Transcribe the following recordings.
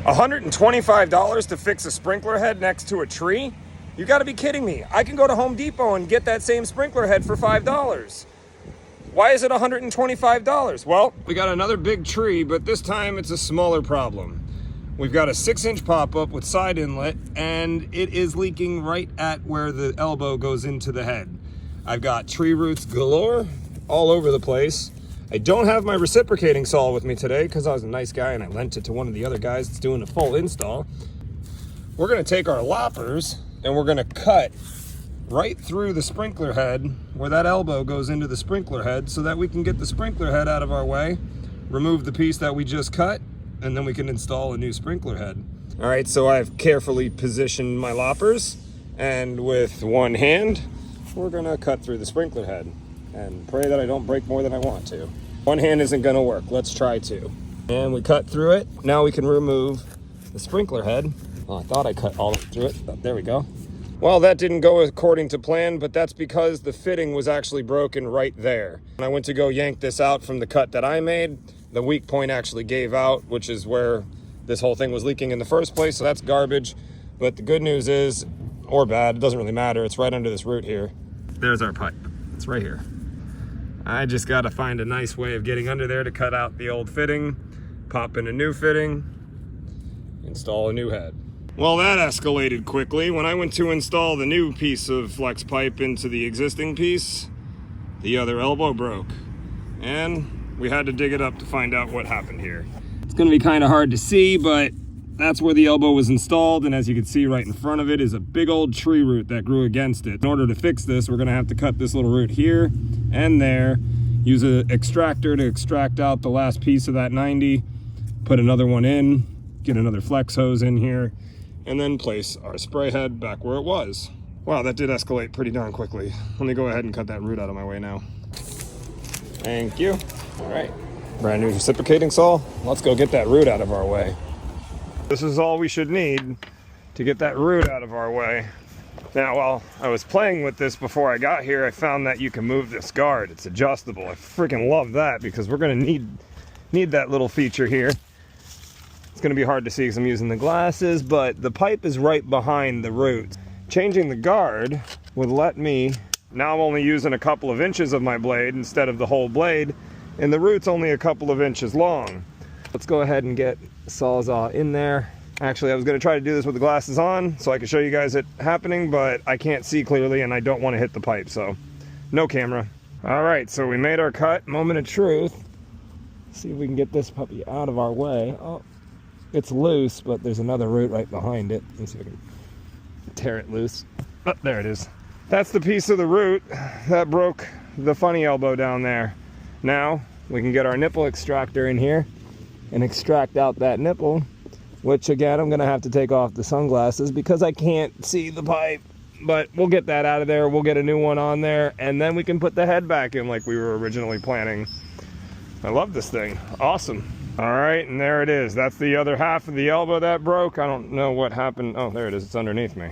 $125 to fix a sprinkler head next to a tree? You gotta be kidding me. I can go to Home Depot and get that same sprinkler head for $5. Why is it $125? Well, we got another big tree, but this time it's a smaller problem. We've got a 6-inch pop-up with side inlet, and it is leaking right at where the elbow goes into the head. I've got tree roots galore all over the place. I don't have my reciprocating saw with me today because I was a nice guy and I lent it to one of the other guys that's doing a full install. We're gonna take our loppers and we're gonna cut right through the sprinkler head where that elbow goes into the sprinkler head so that we can get the sprinkler head out of our way, remove the piece that we just cut, and then we can install a new sprinkler head. All right, so I've carefully positioned my loppers, and with one hand, we're gonna cut through the sprinkler head and pray that I don't break more than I want to. One hand isn't gonna work, let's try two. And we cut through it. Now we can remove the sprinkler head. Oh, I thought I cut all through it, but there we go. Well, that didn't go according to plan, but that's because the fitting was actually broken right there. When I went to go yank this out from the cut that I made, the weak point actually gave out, which is where this whole thing was leaking in the first place, so that's garbage. But the good news is, or bad, it doesn't really matter, it's right under this root here. There's our pipe, it's right here. I just gotta find a nice way of getting under there to cut out the old fitting, pop in a new fitting, install a new head. Well, that escalated quickly. When I went to install the new piece of flex pipe into the existing piece, the other elbow broke. And we had to dig it up to find out what happened here. It's gonna be kind of hard to see, but that's where the elbow was installed, and as you can see right in front of it is a big old tree root that grew against it. In order to fix this, we're gonna have to cut this little root here and there, use an extractor to extract out the last piece of that 90, put another one in, get another flex hose in here, and then place our spray head back where it was. Wow, that did escalate pretty darn quickly. Let me go ahead and cut that root out of my way now. Thank you. All right, brand new reciprocating saw. Let's go get that root out of our way. This is all we should need to get that root out of our way. Now, while I was playing with this before I got here, I found that you can move this guard. It's adjustable. I freaking love that because we're gonna need that little feature here. It's gonna be hard to see because I'm using the glasses, but the pipe is right behind the roots. Changing the guard would let me, now I'm only using a couple of inches of my blade instead of the whole blade, and the root's only a couple of inches long. Let's go ahead and get the Sawzall in there. Actually, I was gonna try to do this with the glasses on so I could show you guys it happening, but I can't see clearly and I don't wanna hit the pipe, so no camera. All right, so we made our cut, moment of truth. See if we can get this puppy out of our way. Oh, it's loose, but there's another root right behind it. Let's see if I can tear it loose. Oh, there it is. That's the piece of the root that broke the funny elbow down there. Now we can get our nipple extractor in here and extract out that nipple, which again, I'm gonna have to take off the sunglasses because I can't see the pipe, but we'll get that out of there. We'll get a new one on there, and then we can put the head back in like we were originally planning. I love this thing, awesome. All right, and there it is. That's the other half of the elbow that broke. I don't know what happened. Oh, there it is, it's underneath me.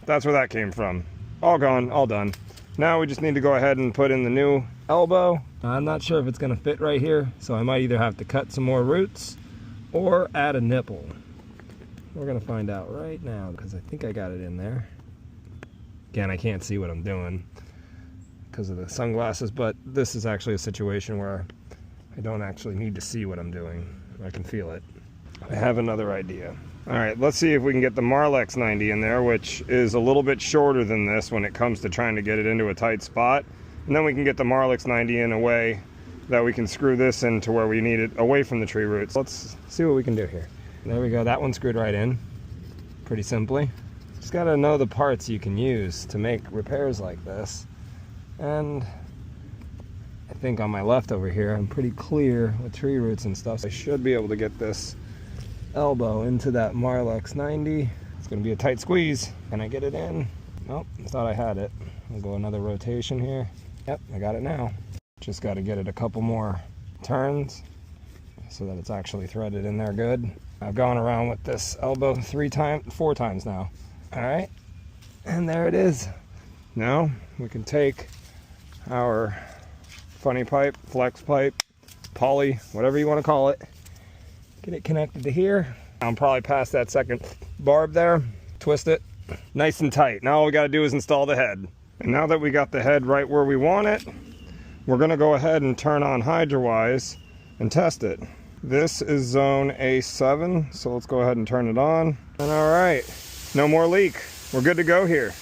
That's where that came from. All gone, all done. Now we just need to go ahead and put in the new elbow. I'm not sure if it's gonna fit right here, so I might either have to cut some more roots or add a nipple. We're gonna find out right now because I think I got it in there. Again, I can't see what I'm doing because of the sunglasses, but this is actually a situation where I don't actually need to see what I'm doing. I can feel it. I have another idea. All right, let's see if we can get the Marlex 90 in there, which is a little bit shorter than this when it comes to trying to get it into a tight spot. And then we can get the Marlex 90 in a way that we can screw this into where we need it away from the tree roots. Let's see what we can do here. There we go, that one screwed right in, pretty simply. Just gotta know the parts you can use to make repairs like this. And I think on my left over here, I'm pretty clear with tree roots and stuff. So I should be able to get this elbow into that Marlex 90. It's gonna be a tight squeeze. Can I get it in? Nope, I thought I had it. I'll go another rotation here. Yep, I got it now. Just gotta get it a couple more turns so that it's actually threaded in there good. I've gone around with this elbow 4 times now. All right, and there it is. Now we can take our funny pipe, flex pipe, poly, whatever you want to call it, get it connected to here. I'm probably past that second barb there. Twist it nice and tight. Now all we got to do is install the head. And now that we got the head right where we want it, we're going to go ahead and turn on HydroWise and test it. This is zone A7, so let's go ahead and turn it on. And all right, no more leak. We're good to go here.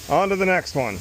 On to the next one.